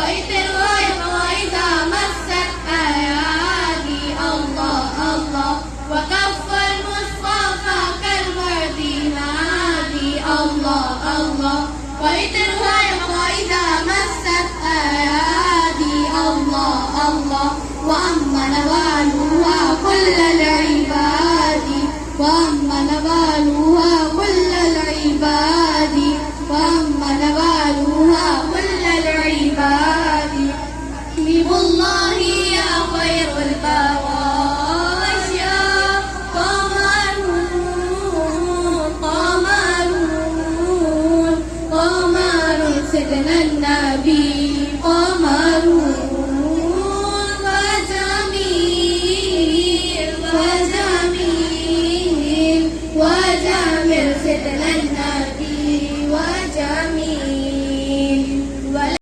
وإثرها وإذا مست أيادي الله الله وكف المصطفى كالورد هادي الله الله وإثرها وإذا مست أيادي الله الله وأما نوالها كل العباد وأما نوالها كل العباد وأما نوالها كل العباد حبيب الله يا خير البواشا قمر سيدنا النبي قمر وجميل سيدنا النبي